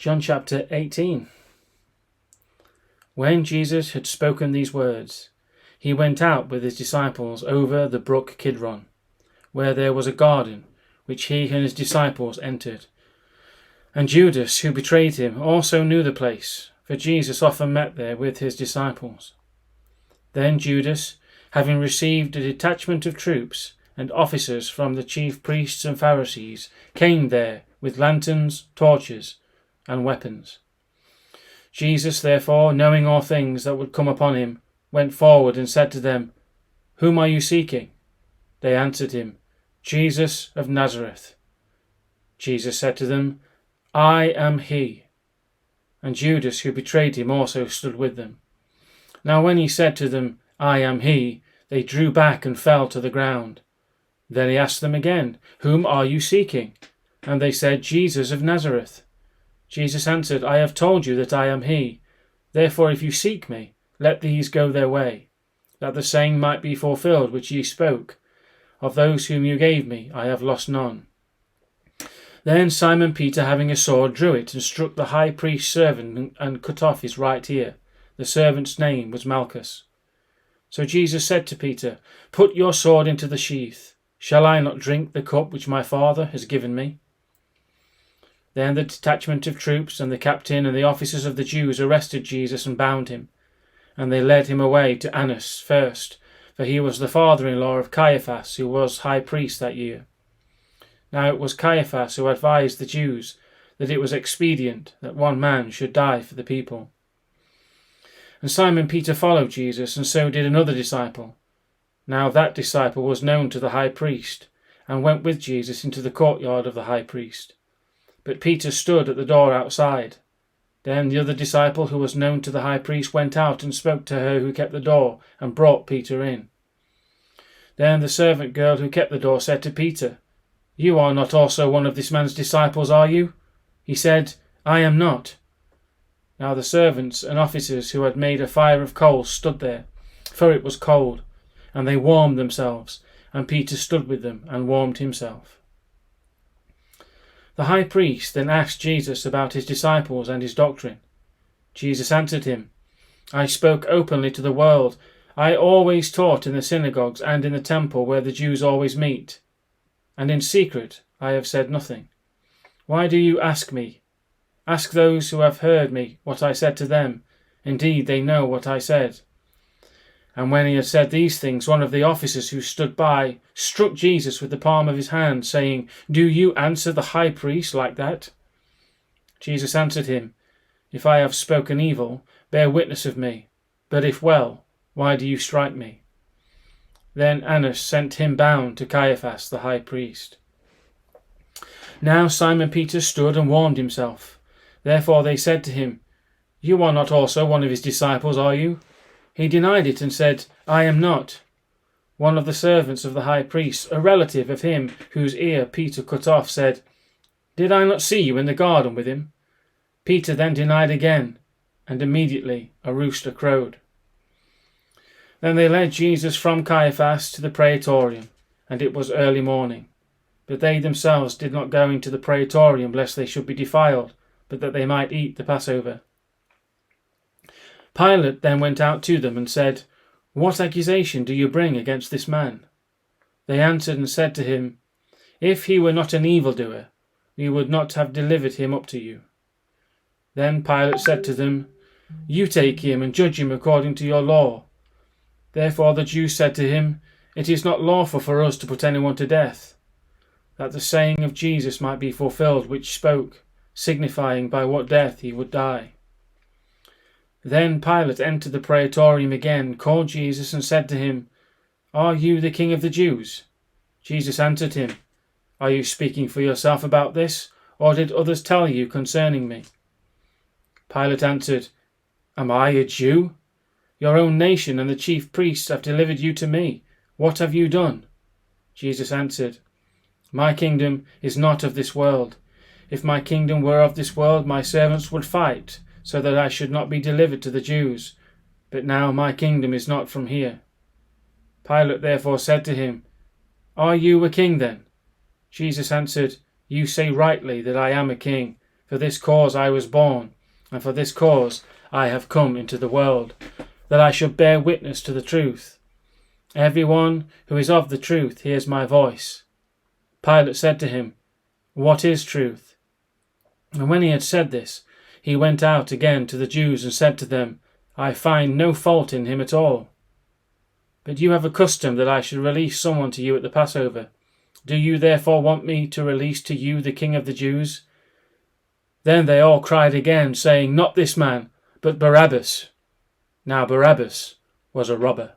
John chapter 18. When Jesus had spoken these words, he went out with his disciples over the brook Kidron, where there was a garden, which he and his disciples entered. And Judas, who betrayed him, also knew the place, for Jesus often met there with his disciples. Then Judas, having received a detachment of troops and officers from the chief priests and Pharisees, came there with lanterns, torches, and weapons. Jesus, therefore, knowing all things that would come upon him, went forward and said to them, "Whom are you seeking?" They answered him, "Jesus of Nazareth." Jesus said to them, "I am he." And Judas, who betrayed him, also stood with them. Now when he said to them, "I am he," they drew back and fell to the ground. Then he asked them again, "Whom are you seeking?" And they said, "Jesus of Nazareth." Jesus answered, "I have told you that I am he. Therefore if you seek me, let these go their way, that the saying might be fulfilled which ye spoke, of those whom you gave me, I have lost none." Then Simon Peter, having a sword, drew it and struck the high priest's servant and cut off his right ear. The servant's name was Malchus. So Jesus said to Peter, "Put your sword into the sheath. Shall I not drink the cup which my Father has given me?" Then the detachment of troops and the captain and the officers of the Jews arrested Jesus and bound him. And they led him away to Annas first, for he was the father-in-law of Caiaphas, who was high priest that year. Now it was Caiaphas who advised the Jews that it was expedient that one man should die for the people. And Simon Peter followed Jesus, and so did another disciple. Now that disciple was known to the high priest, and went with Jesus into the courtyard of the high priest. But Peter stood at the door outside. Then the other disciple, who was known to the high priest, went out and spoke to her who kept the door, and brought Peter in. Then the servant girl who kept the door said to Peter, "You are not also one of this man's disciples, are you?" He said, "I am not." Now the servants and officers who had made a fire of coals stood there, for it was cold, and they warmed themselves, and Peter stood with them and warmed himself. The high priest then asked Jesus about his disciples and his doctrine. Jesus answered him, "I spoke openly to the world. I always taught in the synagogues and in the temple where the Jews always meet. And in secret I have said nothing. Why do you ask me? Ask those who have heard me what I said to them. Indeed, they know what I said." And when he had said these things, one of the officers who stood by struck Jesus with the palm of his hand, saying, "Do you answer the high priest like that?" Jesus answered him, "If I have spoken evil, bear witness of me. But if well, why do you strike me?" Then Annas sent him bound to Caiaphas the high priest. Now Simon Peter stood and warmed himself. Therefore they said to him, "You are not also one of his disciples, are you?" He denied it and said, "I am not." One of the servants of the high priest, a relative of him whose ear Peter cut off, said, "Did I not see you in the garden with him?" Peter then denied again, and immediately a rooster crowed. Then they led Jesus from Caiaphas to the praetorium, and it was early morning. But they themselves did not go into the praetorium, lest they should be defiled, but that they might eat the Passover. Pilate then went out to them and said, "What accusation do you bring against this man?" They answered and said to him, "If he were not an evildoer, we would not have delivered him up to you." Then Pilate said to them, "You take him and judge him according to your law." Therefore the Jews said to him, "It is not lawful for us to put anyone to death," that the saying of Jesus might be fulfilled which spoke, signifying by what death he would die. Then Pilate entered the praetorium again, called Jesus, and said to him, "Are you the king of the Jews?" Jesus answered him, "Are you speaking for yourself about this, or did others tell you concerning me?" Pilate answered, "Am I a Jew? Your own nation and the chief priests have delivered you to me. What have you done?" Jesus answered, "My kingdom is not of this world. If my kingdom were of this world, my servants would fight, so that I should not be delivered to the Jews. But now my kingdom is not from here." Pilate therefore said to him, "Are you a king then?" Jesus answered, "You say rightly that I am a king. For this cause I was born, and for this cause I have come into the world, that I should bear witness to the truth. Everyone who is of the truth hears my voice." Pilate said to him, "What is truth?" And when he had said this, he went out again to the Jews and said to them, "I find no fault in him at all. But you have a custom that I should release someone to you at the Passover. Do you therefore want me to release to you the King of the Jews?" Then they all cried again, saying, "Not this man, but Barabbas." Now Barabbas was a robber.